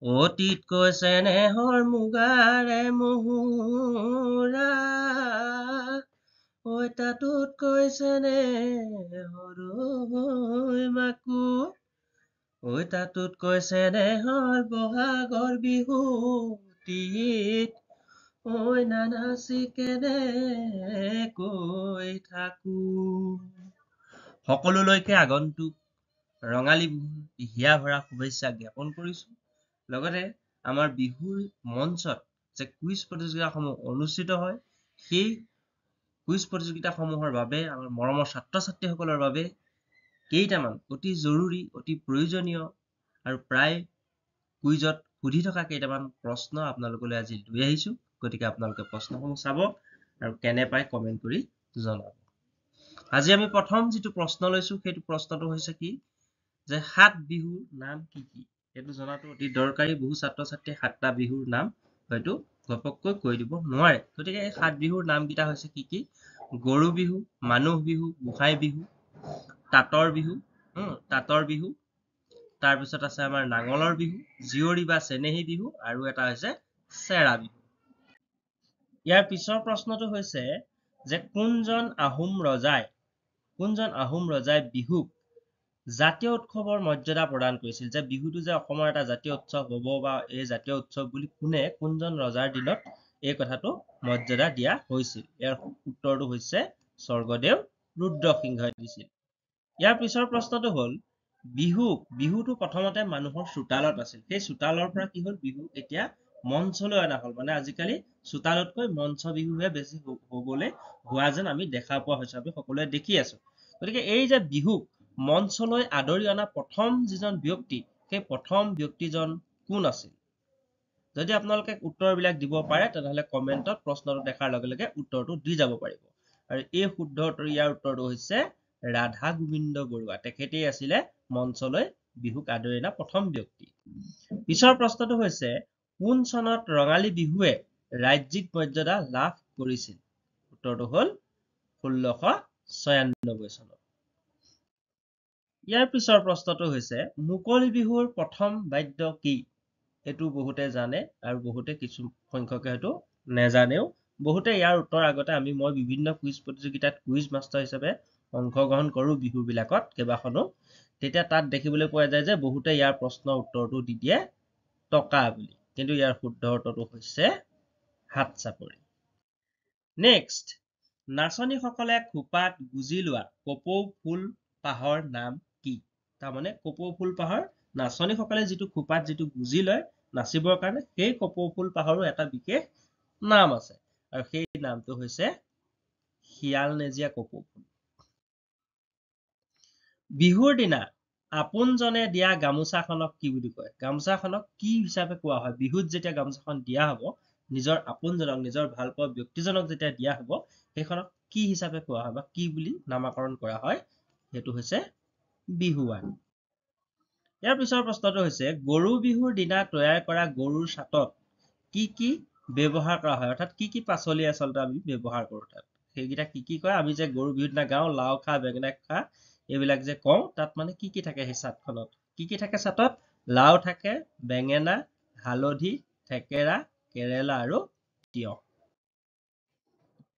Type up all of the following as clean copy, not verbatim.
অতীতকৈ চেনেহৰ মুগাৰে মুহুৰা ঐ তাতোতকৈ চেনেহৰ মাকো ঐ তাতোতকৈ চেনেহৰ বহাগৰ বিহুটিত ঐ নানাচি কেনেকৈ থাকো। সকলোলৈকে আগন্তুক ৰঙালী বিহুৰ হিয়া ভৰা শুভেচ্ছা জ্ঞাপন কৰিছো। লগতে আমাৰ বিহুৰ মঞ্চত যে কুইজ প্ৰতিযোগিতাসমূহ অনুষ্ঠিত হয়, সেই কুইজ প্ৰতিযোগিতাসমূহৰ বাবে আমাৰ মৰমৰ ছাত্ৰ ছাত্ৰীসকলৰ বাবে কেইটামান অতি জৰুৰী, অতি প্ৰয়োজনীয় আৰু প্ৰায় কুইজত সুধি থকা কেইটামান প্ৰশ্ন আপোনালোকলৈ আজি লৈ আহিছো। গতিকে আপোনালোকে প্ৰশ্নসমূহ চাব আৰু কেনে পায় কমেণ্ট কৰি জনাব। আজি আমি প্ৰথম যিটো প্ৰশ্ন লৈছো সেইটো প্ৰশ্নটো হৈছে কি যে 7 বিহুৰ নাম কি কি? এইটো জনাটো অতি দৰকাৰী। বহু ছাত্ৰ ছাত্ৰীয়ে 7টা বিহুৰ নাম হয়তো ঘপককৈ কৈ দিব নোৱাৰে। গতিকে এই 7 বিহুৰ নামকেইটা হৈছে কি কি? গৰু বিহু, মানুহ বিহু, গোসাই বিহু, তাঁতৰ বিহু, তাৰপিছত আছে আমাৰ নাঙলৰ বিহু, জীয়ৰী বা চেনেহী বিহু, আৰু এটা হৈছে চেৰা বিহু। ইয়াৰ পিছৰ প্ৰশ্নটো হৈছে যে কোনজন আহোম ৰজাই বিহুক জাতীয় উৎসৱৰ মৰ্যাদা প্ৰদান কৰিছিল? যে বিহুটো যে অসমৰ এটা জাতীয় উৎসৱ হ'ব বা এই জাতীয় উৎসৱ বুলি কোনজন ৰজাৰ দিনত এই কথাটো মৰ্যাদা দিয়া হৈছিল? ইয়াৰ উত্তৰটো হৈছে স্বৰ্গদেউ ৰুদ্ৰসিংহই দিছিল। ইয়াৰ পিছৰ প্ৰশ্নটো হ'ল বিহুটো প্ৰথমতে মানুহৰ চোতালত আছিল। সেই চোতালৰ পৰা কি হ'ল বিহু এতিয়া মঞ্চলৈ অনা হ'ল। মানে আজিকালি চোতালতকৈ মঞ্চ বিহুহে বেছি হ'বলৈ হোৱা যেন আমি দেখা পোৱা হৈছো, আমি সকলোৱে দেখি আছো। গতিকে এই যে বিহুক মঞ্চলৈ আদৰি অনা প্ৰথম যিজন ব্যক্তি, সেই প্ৰথম ব্যক্তিজন কোন আছিল? যদি আপোনালোকে উত্তৰবিলাক দিব পাৰে তেনেহলে কমেণ্টত প্ৰশ্নটো দেখাৰ লগে লগে উত্তৰটো দি যাব পাৰিব। আৰু এই শুদ্ধ উত্তৰ, ইয়াৰ উত্তৰটো হৈছে ৰাধা গোবিন্দ বৰুৱা। তেখেতেই আছিলে মঞ্চলৈ বিহুক আদৰি অনা প্ৰথম ব্যক্তি। পিছৰ প্ৰশ্নটো হৈছে কোন চনত ৰঙালী বিহুৱে ৰাজ্যিক মৰ্যাদা লাভ কৰিছিল? উত্তৰটো হ'ল 1696 চনত। ইয়াৰ পিছৰ প্ৰশ্নটো হৈছে মুকলি বিহুৰ প্ৰথম বাদ্য কি? এইটো বহুতে জানে আৰু বহুতে কিছু সংখ্যকে হয়তো নেজানেও। বহুতে ইয়াৰ উত্তৰ আগতে মই বিভিন্ন কুইজ প্ৰতিযোগিতাত কুইজ মাষ্টাৰ হিচাপে অংশগ্ৰহণ কৰো বিহুবিলাকত কেইবাখনো। তেতিয়া তাত দেখিবলৈ পোৱা যায় যে বহুতে ইয়াৰ প্ৰশ্নৰ উত্তৰটো দি দিয়ে টকা বুলি। কিন্তু ইয়াৰ শুদ্ধ উত্তৰটো হৈছে হাত চাপৰি। নেক্সট, নাচনীসকলে খোপাত গুজি লোৱা কপৌ ফুল পাহৰ নাম কি? তাৰমানে কপৌ ফুল পাহৰ নাচনীসকলে যিটো খোপাত যিটো গুজি লয় নাচিবৰ কাৰণে, সেই কপৌ ফুল পাহৰো এটা বিশেষ নাম আছে আৰু সেই নামটো হৈছে শিয়াল নেজীয়া কপৌ ফুল। বিহুৰ দিনা আপোনজনে দিয়া গামোচাখনক কি বুলি কয়? গামোচাখনক কি হিচাপে কোৱা হয়? বিহুত যেতিয়া গামোচাখন দিয়া হ'ব, নিজৰ আপোনজনক, নিজৰ ভালপোৱা ব্যক্তিজনক যেতিয়া দিয়া হ'ব, সেইখনক কি হিচাপে কোৱা হয় বা কি বুলি নামাকৰণ কৰা হয়? সেইটো হৈছে বিহুৱান। ইয়াৰ পিছৰ প্ৰশ্নটো হৈছে গৰু বিহুৰ দিনা তৈয়াৰ কৰা গৰুৰ ছাটত কি কি ব্যৱহাৰ কৰা হয়? অৰ্থাৎ কি কি পাচলি আচলতে আমি ব্যৱহাৰ কৰো তাত? সেইকেইটা কি কি কয়? আমি যে গৰু বিহুৰ দিনা গাওঁ লাও খা বেঙেনা খা এইবিলাক যে কওঁ, তাত মানে কি কি থাকে সেই ছাটখনত? কি কি থাকে ছাটত? লাও থাকে, বেঙেনা, হালধি, থেকেৰা, কেৰেলা আৰু তিয়হ।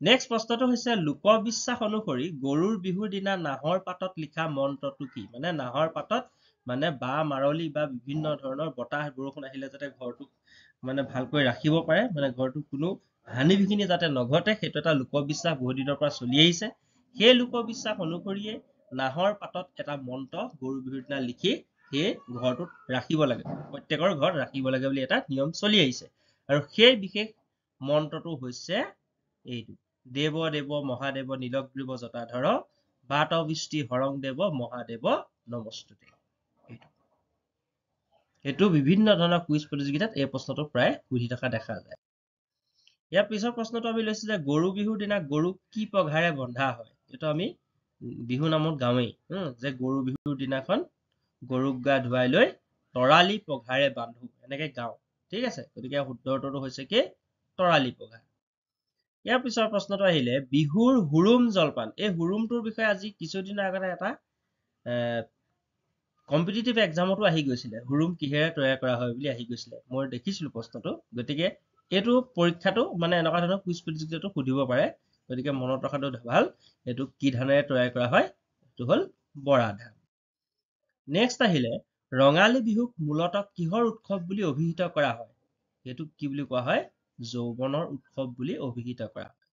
নেক্সট প্ৰশ্নটো হৈছে লোকবিশ্বাস অনুসৰি গৰুৰ বিহুৰ দিনা নাহৰ পাতত লিখা মন্ত্ৰটো কি? মানে নাহৰ পাতত মানে বা মাৰলি বা বিভিন্ন ধৰণৰ বতাহ বৰষুণ আহিলে যাতে ঘৰটোক মানে ভালকৈ ৰাখিব পাৰে, মানে ঘৰটোক কোনো হানি বিঘিনি যাতে নঘটে, সেইটো এটা লোকবিশ্বাস বহুত দিনৰ পৰা চলি আহিছে। সেই লোকবিশ্বাস অনুসৰিয়ে নাহৰ পাতত এটা মন্ত্ৰ গৰু বিহুৰ দিনা লিখি সেই ঘৰটোত ৰাখিব লাগে, প্ৰত্যেকৰ ঘৰত ৰাখিব লাগে বুলি এটা নিয়ম চলি আহিছে। আৰু সেই বিশেষ মন্ত্ৰটো হৈছে এইটো দেৱ দেৱ মহাদেৱ নীলগ্ৰীৱ জটাধৰ বাত বৃষ্টি হৰং দেৱ মহাদেৱ নমস্তুতে। এইটো বিভিন্ন ধৰণৰ কুইজ প্ৰতিযোগিতাত এই প্ৰশ্নটো প্ৰায় সুধি থকা দেখা যায়। ইয়াৰ পিছৰ প্ৰশ্নটো আমি লৈছো যে গৰু বিহুৰ দিনা গৰুক কি পঘাৰে বন্ধা হয়? এইটো আমি বিহু নামত গাঁৱেই যে গৰু বিহুৰ দিনাখন গৰুক গা ধুৱাই লৈ তৰালি পঘাৰে বান্ধো, এনেকে গাওঁ। ঠিক আছে, গতিকে শুদ্ধ উত্তৰটো হৈছে কি তৰালি পঘা। ইয়াৰ পিছৰ প্ৰশ্নটো আহিলে বিহুৰ হুৰুম জলপান। এই হুৰুমটোৰ বিষয়ে আজি কিছুদিনৰ আগতে এটা কম্পিটিটিভ এক্সামতো আহি গৈছিলে হুৰুম কিহেৰে তৈয়াৰ কৰা হয় বুলি আহি গৈছিলে মই দেখিছিলো প্ৰশ্নটো গতিকে এইটো পৰীক্ষাটো মানে এনেকুৱা ধৰণৰ কুইজ প্ৰতিযোগিতাটো সুধিব পাৰে গতিকে মনত ৰখাটো ভাল এইটো কি ধানেৰে তৈয়াৰ কৰা হয় এইটো হ'ল বৰা ধান নেক্সট আহিলে ৰঙালী বিহুক মূলতঃ কিহৰ উৎসৱ বুলি অভিহিত কৰা হয় এইটো কি বুলি কোৱা হয় যৌৱনৰ উৎসৱ বুলি অভিহিত কৰা হয়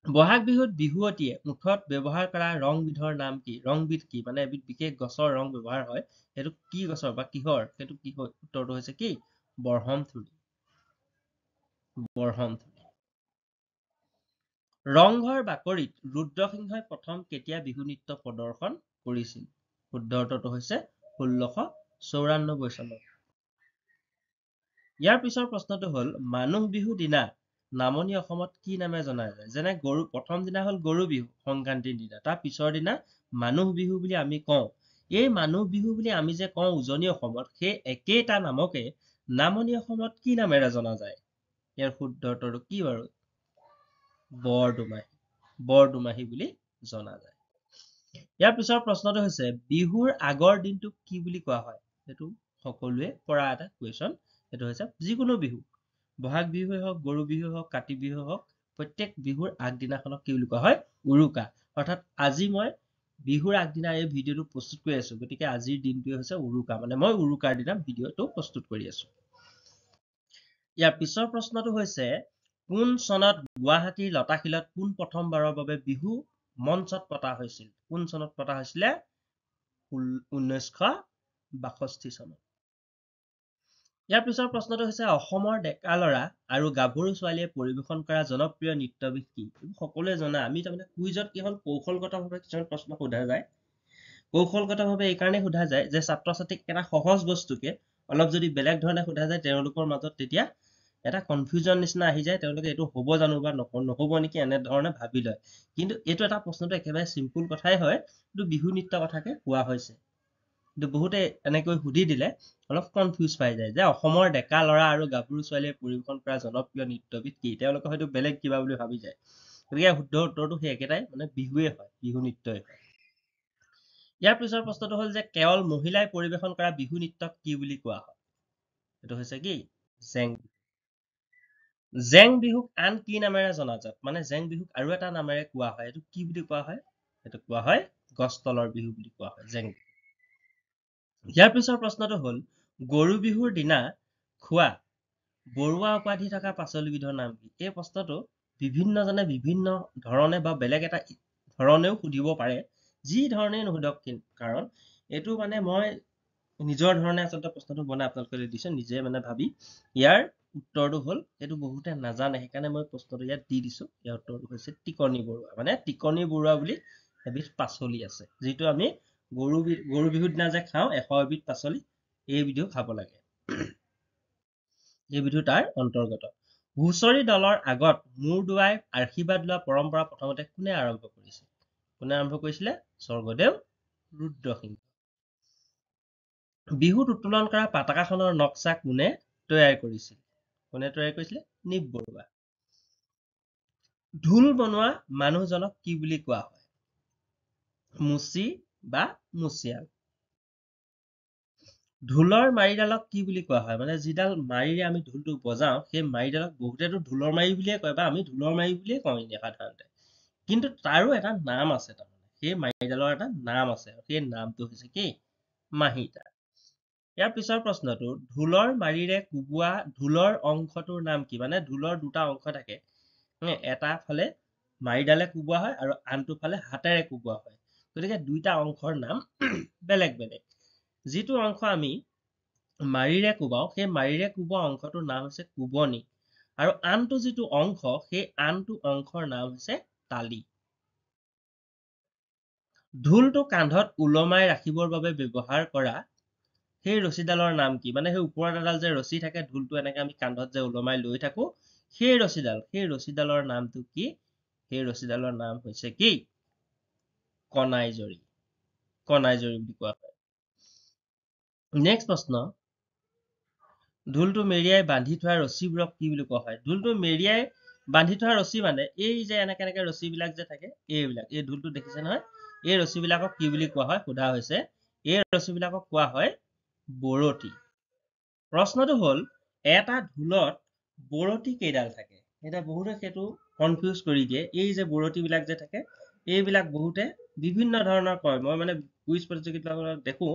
বহাগ বিহুত বিহুৱতীয়ে মুঠত ব্যৱহাৰ কৰা ৰংবিধৰ নাম কি ৰংবিধ কি মানে এবিধ বিশেষ গছৰ ৰং ব্যৱহাৰ হয় সেইটো কি গছৰ বা কিহৰ সেইটো কি হয় উত্তৰটো হৈছে কি বৰহমথুৰি ৰংঘৰ বাকৰিত ৰুদ্ৰসিংহই প্ৰথম কেতিয়া বিহু নৃত্য প্ৰদৰ্শন কৰিছিল শুদ্ধ উত্তৰটো হৈছে 1694 চনত ইয়াৰ পিছৰ প্ৰশ্নটো হ'ল মানুহ বিহু দিনা নামনি অসমত কি নামে জনা যায় যেনে গৰু প্ৰথম দিনা হ'ল গৰু বিহু সংক্ৰান্তিৰ দিনা তাৰ পিছৰ দিনা মানুহ বিহু বুলি আমি কওঁ এই মানুহ বিহু বুলি আমি যে কওঁ উজনি অসমত সেই একেটা নামকে নামনি অসমত কি নামেৰে জনা যায় ইয়াৰ শুদ্ধ উত্তৰটো কি বাৰু বৰদুমাহী বুলি জনা যায় ইয়াৰ পিছৰ প্ৰশ্নটো হৈছে বিহুৰ আগৰ দিনটোক কি বুলি কোৱা হয় সেইটো সকলোৱে পৰা এটা কুৱেশ্যন সেইটো হৈছে যিকোনো বিহু বহাগ বিহুৱে হওক গৰু বিহু হওক কাতি বিহু হওক প্ৰত্যেক বিহুৰ আগদিনাখনক কি বুলি কোৱা হয় উৰুকা অৰ্থাৎ আজি মই বিহুৰ আগদিনা এই ভিডিঅ'টো প্ৰস্তুত কৰি আছো গতিকে আজিৰ দিনটোৱে হৈছে উৰুকা মানে মই উৰুকাৰ দিনা ভিডিঅ'টো প্ৰস্তুত কৰি আছো ইয়াৰ পিছৰ প্ৰশ্নটো হৈছে কোন চনত গুৱাহাটীৰ লতাশিলত কোন প্ৰথমবাৰৰ বাবে বিহু মঞ্চত পতা হৈছিল কোন চনত পতা হৈছিলে 1962 চনত ইয়াৰ পিছৰ প্ৰশ্নটো হৈছে অসমৰ ডেকা ল'ৰা আৰু গাভৰু ছোৱালীয়ে পৰিবেশন কৰা জনপ্ৰিয় নৃত্যবিধ কি সকলোৱে জনা আমি তাৰমানে কুইজত কি হ'ল কৌশলগতভাৱে কিছুমান প্ৰশ্ন সোধা যায় কৌশলগতভাৱে এই কাৰণে সোধা যায় যে ছাত্ৰ ছাত্ৰীক এটা সহজ বস্তুকে অলপ যদি বেলেগ ধৰণে সোধা যায় তেওঁলোকৰ মাজত তেতিয়া এটা কনফিউজন নিচিনা আহি যায় তেওঁলোকে এইটো হ'ব জানো বা নহ'ব নেকি এনে ধৰণে ভাবি লয় কিন্তু এইটো এটা প্ৰশ্নটো একেবাৰে সিম্পল কথাই হয় কিন্তু বিহু নৃত্য কথাকে কোৱা হৈছে কিন্তু বহুতে এনেকৈ সুধি দিলে অলপ কনফিউজ পাই যায় যে অসমৰ ডেকা ল'ৰা আৰু গাভৰু ছোৱালীয়ে পৰিবেশন কৰা জনপ্ৰিয় নৃত্যবিধ কি তেওঁলোকে হয়তো বেলেগ কিবা বুলি ভাবি যায় গতিকে শুদ্ধ উত্তৰটো সেই একেটাই মানে বিহুৱে হয় বিহু নৃত্যই হয় ইয়াৰ পিছৰ প্ৰশ্নটো হ'ল যে কেৱল মহিলাই পৰিবেশন কৰা বিহু নৃত্যক কি বুলি কোৱা হয় এইটো হৈছে কি জেং বিহুক আন কি নামেৰে জনাজাত মানে জেং বিহুক আৰু এটা নামেৰে কোৱা হয় এইটো কি বুলি কোৱা হয় এইটো কোৱা হয় গছতলৰ বিহু বুলি কোৱা হয় জেং ইয়াৰ পিছৰ প্ৰশ্নটো হ'ল গৰু বিহুৰ দিনা খোৱা বৰুৱা উপাধি থকা পাচলিবিধৰ নাম কি এই প্ৰশ্নটো বিভিন্নজনে বিভিন্ন ধৰণে বা বেলেগ এটা ধৰণেও সুধিব পাৰে যি ধৰণেই নুসুধক কাৰণ এইটো মানে মই নিজৰ ধৰণে আচলতে প্ৰশ্নটো বনাই আপোনালোকে দিছে নিজে মানে ভাবি ইয়াৰ উত্তৰটো হ'ল এইটো বহুতে নাজানে সেইকাৰণে মই প্ৰশ্নটো ইয়াত দি দিছো ইয়াৰ উত্তৰটো হৈছে টিকনি বৰুৱা মানে টিকনি বৰুৱা বুলি এবিধ পাচলি আছে যিটো আমি গৰু বিহুৰ দিনা যে খাওঁ 100 এবিধ পাচলি এইবিধো খাব লাগে এইবিধো তাৰ অন্তৰ্গত হুঁচৰি দলৰ আগত মূৰ দুৱাই আশীৰ্বাদ লোৱা পৰম্পৰা প্ৰথমতে কোনে আৰম্ভ কৰিছিলে স্বৰ্গদেউ ৰুদ্ৰসিংহ বিহুত উত্তোলন কৰা পতাকাখনৰ নক্সা কোনে তৈয়াৰ কৰিছিলে নিপ বৰুৱা ঢোল বনোৱা মানুহজনক কি বুলি কোৱা হয় মুচি বা মুচিয়াল ঢোলৰ মাৰিডালক কি বুলি কোৱা হয় মানে যিডাল মাৰিৰে আমি ঢোলটো বজাওঁ সেই মাৰিডালক বহুতেতো ঢোলৰ মাৰি বুলিয়ে কয় বা আমি ঢোলৰ মাৰি বুলিয়ে কওঁ এনে সাধাৰণতে কিন্তু তাৰো এটা নাম আছে তাৰমানে সেই মাৰিডালৰ এটা নাম আছে সেই নামটো হৈছে কি মাহিতা ইয়াৰ পিছৰ প্ৰশ্নটো ঢোলৰ মাৰিৰে কোবোৱা ঢোলৰ অংশটোৰ নাম কি মানে ঢোলৰ দুটা অংশ থাকে এটা ফালে মাৰিডালে কোবোৱা হয় আৰু আনটো ফালে হাতেৰে কোবোৱা হয় গতিকে দুইটা অংশৰ নাম বেলেগ বেলেগ যিটো অংশ আমি মাৰিৰে কোবাও সেই মাৰিৰে কোবোৱা অংশটোৰ নাম হৈছে কোবনি আৰু আনটো যিটো অংশ সেই আনটো অংশৰ নাম হৈছে তালি ঢোলটো কান্ধত ওলমাই ৰাখিবৰ বাবে ব্যৱহাৰ কৰা সেই ৰছীডালৰ নাম কি মানে সেই ওপৰত এডাল যে ৰছী থাকে ঢোলটো এনেকে আমি কান্ধত যে ওলমাই লৈ থাকো সেই ৰছীডালৰ নামটো কি সেই ৰছীডালৰ নাম হৈছে কি কণাইজৰী বুলি কোৱা হয় নেক্সট প্ৰশ্ন ঢোলটো মেৰিয়াই বান্ধি থোৱা ৰছীবোৰক কি বুলি কোৱা হয় ঢোলটো মেৰিয়াই বান্ধি থোৱা ৰছী মানে এই যে এনেকে ৰছীবিলাক যে থাকে এইবিলাক এই ঢোলটো দেখিছে নহয় এই ৰছীবিলাকক কি বুলি কোৱা হয় সোধা হৈছে এই ৰছীবিলাকক কোৱা হয় বৰতী। প্ৰশ্নটো হ'ল এটা ঢোলত বৰতী কেইডাল থাকে? এটা বহুতে সেইটো কনফিউজ কৰি দিয়ে। এই যে বৰতীবিলাক যে থাকে এইবিলাক বহুতে বিভিন্ন ধৰণৰ কয়। মই মানে কুইজ প্ৰতিযোগিতাবিলাকত দেখো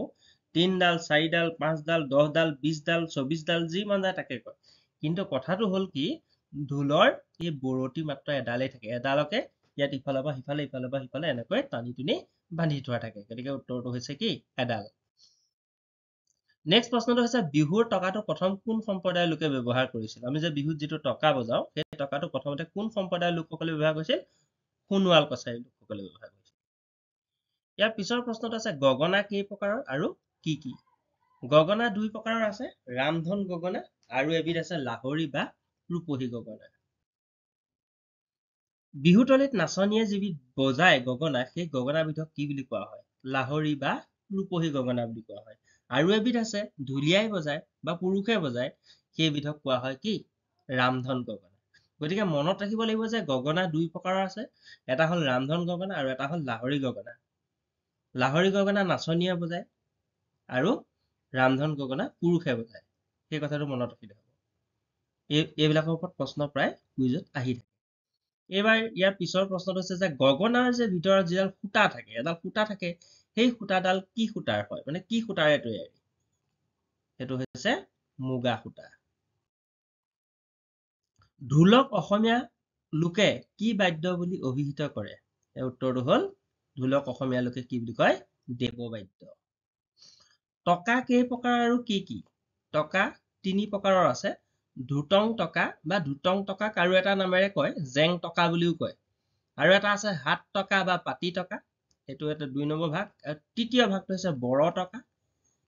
3 ডাল 4 ডাল 5 ডাল 10 ডাল 20 ডাল 24 ডাল যি মন যায় তাকে কয়। কিন্তু কথাটো হ'ল কি ঢোলৰ এই বৰতী মাত্ৰ এডালেই থাকে। এডালকে ইয়াত ইফালৰ পৰা সিফালে ইফালৰ পৰা সিফালে এনেকৈ টানি টুনি বান্ধি থোৱা থাকে। গতিকে উত্তৰটো হৈছে কি এডাল। নেক্সট প্ৰশ্নটো হৈছে বিহুৰ টকাটো প্ৰথম কোন সম্প্ৰদায়ৰ লোকে ব্যৱহাৰ কৰিছিল? আমি যে বিহুত যিটো টকা বজাও সেই টকাটো প্ৰথমতে কোন সম্প্ৰদায়ৰ লোকসকলে ব্যৱহাৰ কৰিছিল? সোণোৱাল কছাৰী লোকসকলে ব্যৱহাৰ কৰিছিল। ইয়াৰ পিছৰ প্ৰশ্নটো আছে গগনা কেই প্ৰকাৰৰ আৰু কি কি? গগনা 2 প্ৰকাৰৰ আছে, ৰামধন গগনা আৰু এবিধ আছে লাহৰী বা ৰূপহী গগনা। বিহুতলিত নাচনীয়ে যিবিধ বজায় গগনা সেই গগনাবিধক কি বুলি কোৱা হয়? লাহৰী বা ৰূপহী গগনা বুলি কোৱা হয়। আৰু এবিধ আছে ঢুলীয়াই বজায় বা পুৰুষে বজায় সেইবিধক কোৱা হয় কি? ৰামধন গগনা। গতিকে মনত ৰাখিব লাগিব যে গগনা 2 প্ৰকাৰৰ আছে, এটা হ'ল ৰামধন গগনা আৰু এটা হ'ল লাহৰী গগনা। লাহৰী গগনা নাচনীয়ে বজায় আৰু ৰামধন গগনা পুৰুষে বজায়। সেই কথাটো মনত ৰাখিলে হ'ব। এইবিলাকৰ ওপৰত প্ৰশ্ন প্ৰায় কুইজত আহি থাকে। এইবাৰ ইয়াৰ পিছৰ প্ৰশ্নটো হৈছে যে গগনাৰ যে ভিতৰত যিডাল সূতা থাকে, এডাল সূতা থাকে, সেই সূতাডাল কি সূতাৰ হয়? মানে কি সূতাৰে তৈয়াৰী? সেইটো হৈছে মুগা সূতা। ঢোলক অসমীয়া লোকে কি বাদ্য বুলি অভিহিত কৰে? এই উত্তৰটো হ'ল ঢোলক অসমীয়া লোকে কি বুলি কয়? দেৱবাদ্য। টকা কেই প্ৰকাৰ আৰু কি কি? টকা 3 প্ৰকাৰৰ আছে, ধুতং টকা বা ধুতং টকাক আৰু এটা নামেৰে কয় জেং টকা বুলিও কয়। আৰু এটা আছে হাত টকা বা পাতি টকা, সেইটো এটা 2 নম্বৰ ভাগ। আৰু তৃতীয় ভাগটো হৈছে বৰ টকা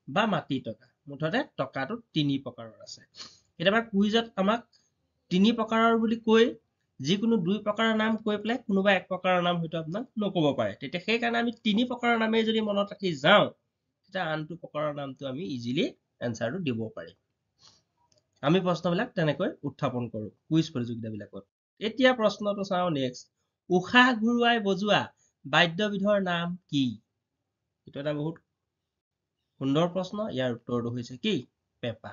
বা মাটি টকা। মুঠতে টকাটো 3 প্ৰকাৰৰ আছে। কেতিয়াবা কুইজত আমাক 3 প্ৰকাৰৰ বুলি কৈ যিকোনো 2 প্ৰকাৰৰ নাম কৈ পেলাই কোনোবা 1 প্ৰকাৰৰ নাম হয়তো আপোনাক নকব পাৰে। তেতিয়া সেইকাৰণে আমি 3 প্ৰকাৰৰ নামেই যদি মনত ৰাখি যাওঁ তেতিয়া আনটো প্ৰকাৰৰ নামটো আমি ইজিলি এনসাৰটো দিব পাৰিম। আমি প্ৰশ্নবিলাক তেনেকৈ উত্থাপন কৰো কুইজ প্ৰতিযোগিতাবিলাকত। এতিয়া প্ৰশ্নটো চাওঁ নেক্সট। উশাহ ঘূৰুৱাই বজোৱা বাদ্যবিধৰ নাম কি? এইটো এটা বহুত সুন্দৰ প্ৰশ্ন। ইয়াৰ উত্তৰটো হৈছে কি? পেঁপা।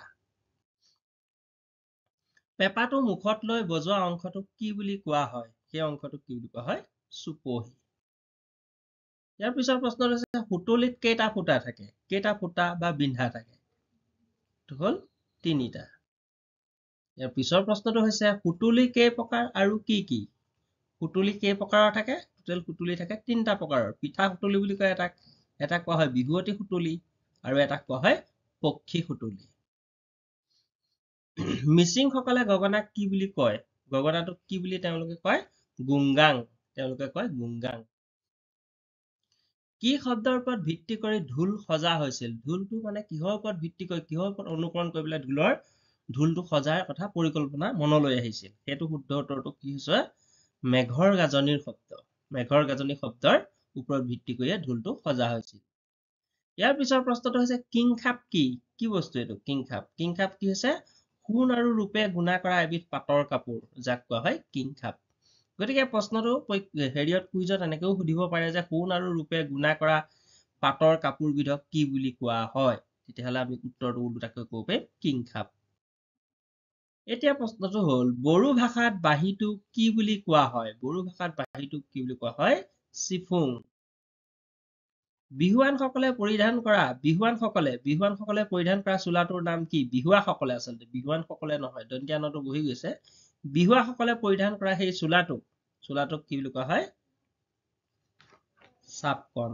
পেঁপাটো মুখত লৈ বজোৱা অংশটোক কি বুলি কোৱা হয়? সেই অংশটোক কি বুলি কোৱা হয়? চুপহী। ইয়াৰ পিছৰ প্ৰশ্নটো হৈছে সুতুলিত কেইটা ফুটা থাকে? কেইটা ফুটা বা বিন্ধা থাকে? এইটো হ'ল 3টা। ইয়াৰ পিছৰ প্ৰশ্নটো হৈছে সুতুলি কেই প্ৰকাৰ আৰু কি কি? সুতুলি কেই প্ৰকাৰৰ থাকে? টোটেল সুতুলি থাকে 3টা প্ৰকাৰৰ। পিঠা সুতুলি বুলি কয় এটাক, এটাক কোৱা হয় বিহুৱতী সুতুলি আৰু এটাক কোৱা হয় পক্ষী সুতুলি। মিচিংসকলে গগনাক কি বুলি কয়? গগনাটোক কি বুলি তেওঁলোকে কয়? গুংগাং। তেওঁলোকে কয় গুংগাং। কি শব্দৰ ওপৰত ভিত্তি কৰি ঢোল সজা হৈছিল? ঢোলটো মানে কিহৰ ওপৰত ভিত্তি কৰি, কিহৰ ওপৰত অনুকৰণ কৰি পেলাই ঢোলটো সজাৰ কথা পৰিকল্পনা মনলৈ আহিছিল? সেইটো শুদ্ধ উত্তৰটো কি হৈছে? মেঘৰ গাজনিৰ শব্দ। মেঘৰ গাজনি শব্দৰ ওপৰত ভিত্তি কৰিয়ে ঢোলটো সজা হৈছিল। ইয়াৰ পিছৰ প্ৰশ্নটো হৈছে কিংখাপ কি? কি বস্তু এইটো কিংখাপ? কিংখাপ কি হৈছে? সোণ আৰু ৰূপে গুণা কৰা এবিধ পাটৰ কাপোৰ, যাক কোৱা হয় কিংখাপ। গতিকে প্ৰশ্নটো হেৰিয়ত কুইজত এনেকৈও সুধিব পাৰে যে সোণ আৰু ৰূপে গুণা কৰা পাটৰ কাপোৰবিধক কি বুলি কোৱা হয়? তেতিয়াহ'লে আমি উত্তৰটো ওলোটাকৈ ক'ব পাৰিম কিংখাপ। এতিয়া প্ৰশ্নটো হ'ল বড়ো ভাষাত বাঁহীটোক কি বুলি কোৱা হয়? বড়ো ভাষাত বাঁহীটোক কি বুলি কোৱা হয়? চিফুং। বিহুৱানসকলে পৰিধান কৰা চোলাটোৰ নাম কি? বিহুৱাসকলে, আচলতে বিহুৱানসকলে নহয়, দন্ত্য নটো বহি গৈছে। বিহুৱাসকলে পৰিধান কৰা সেই চোলাটোক কি বুলি কোৱা হয়? চাপকন।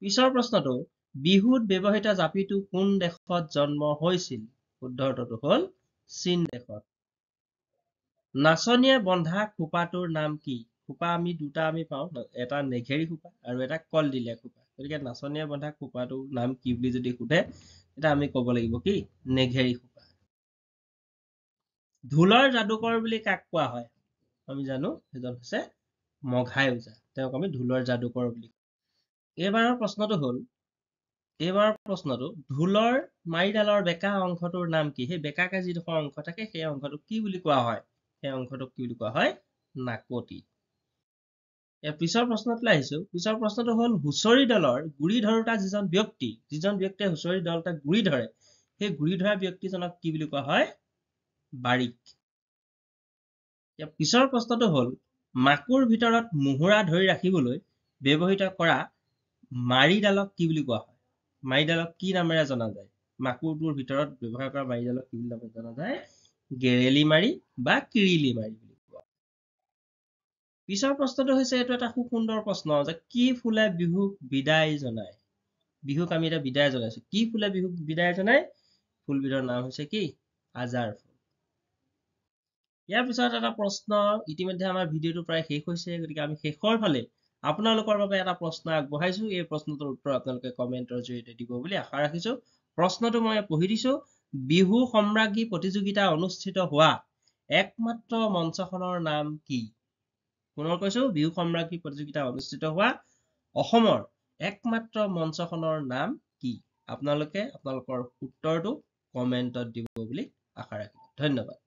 পিছৰ প্ৰশ্নটো বিহুত ব্যৱহৃত জাপিটো কোন দেশত জন্ম হৈছিল? শুদ্ধ উত্তৰটো হ'ল চীন দেশত। নাচনীয়ে বন্ধা খোপাটোৰ নাম কি? খোপা আমি 2টা পাওঁ, এটা নেঘেৰি খোপা আৰু এটা কলদিলীয়া খোপা। গতিকে নাচনীয়ে বন্ধা খোপাটোৰ নাম কি বুলি যদি সোধে তেতিয়া আমি ক'ব লাগিব কি? নেঘেৰি খোপা। ঢোলৰ যাদুকৰ বুলি কাক কোৱা হয়? আমি জানো সেইজন হৈছে মঘাই ওজা। তেওঁক আমি ঢোলৰ যাদুকৰ বুলি কওঁ। এইবাৰৰ প্ৰশ্নটো ঢোলৰ মাৰিডালৰ বেকা অংশটোৰ নাম কি? সেই বেকাকে যিডোখৰ অংশ থাকে সেই অংশটোক কি বুলি কোৱা হয়? সেই অংশটোক কি বুলি কোৱা হয়? নাকতি। পিছৰ প্ৰশ্নটোলৈ আহিছো। পিছৰ প্ৰশ্নটো হ'ল হুঁচৰি দলৰ গুৰি ধৰোতা যিজন ব্যক্তিয়ে হুঁচৰি দলটা গুৰি ধৰে, সেই গুৰি ধৰা ব্যক্তিজনক কি বুলি কোৱা হয়? বাৰিক। পিছৰ প্ৰশ্নটো হ'ল মাকুৰ ভিতৰত মোহৰা ধৰি ৰাখিবলৈ ব্যৱহৃত কৰা মাৰিডালক কি বুলি কোৱা হয়? মাৰিডালক কি নামেৰে জনা যায়? মাকুৰটোৰ ভিতৰত ব্যৱহাৰ কৰা মাৰিডালক কি বুলি নামেৰে জনা যায়? গেৰেলি মাৰি বা কিৰিলি মাৰি বুলি কোৱা হয়। পিছৰ প্ৰশ্নটো হৈছে এইটো এটা খুব সুন্দৰ প্ৰশ্ন যে কি ফুলে বিহুক বিদায় জনায়? বিহুক আমি এটা বিদায় জনাইছো। কি ফুলে বিহুক বিদায় জনায়? ফুলবিধৰ নাম হৈছে কি? আজাৰ ফুল। ইয়াৰ পিছত এটা প্ৰশ্ন, ইতিমধ্যে আমাৰ ভিডিঅ'টো প্ৰায় শেষ হৈছে, গতিকে আমি শেষৰ ফালে আপোনালোকৰ বাবে এটা প্ৰশ্ন আগবঢ়াইছো। এই প্ৰশ্নটোৰ উত্তৰ আপোনালোকে কমেন্টৰ জৰিয়তে দিব বুলি আশা ৰাখিছো। প্ৰশ্নটো মই পঢ়ি দিছো। বিহু সম্ৰাজ্ঞী প্ৰতিযোগিতা অনুষ্ঠিত হোৱা একমাত্ৰ মঞ্চখনৰ নাম কি? পুনৰ কৈছো, বিহু সম্ৰাজ্ঞী প্ৰতিযোগিতা অনুষ্ঠিত হোৱা অসমৰ একমাত্ৰ মঞ্চখনৰ নাম কি? আপোনালোকে আপোনালোকৰ উত্তৰটো কমেন্টত দিব বুলি আশা ৰাখিলো। ধন্যবাদ।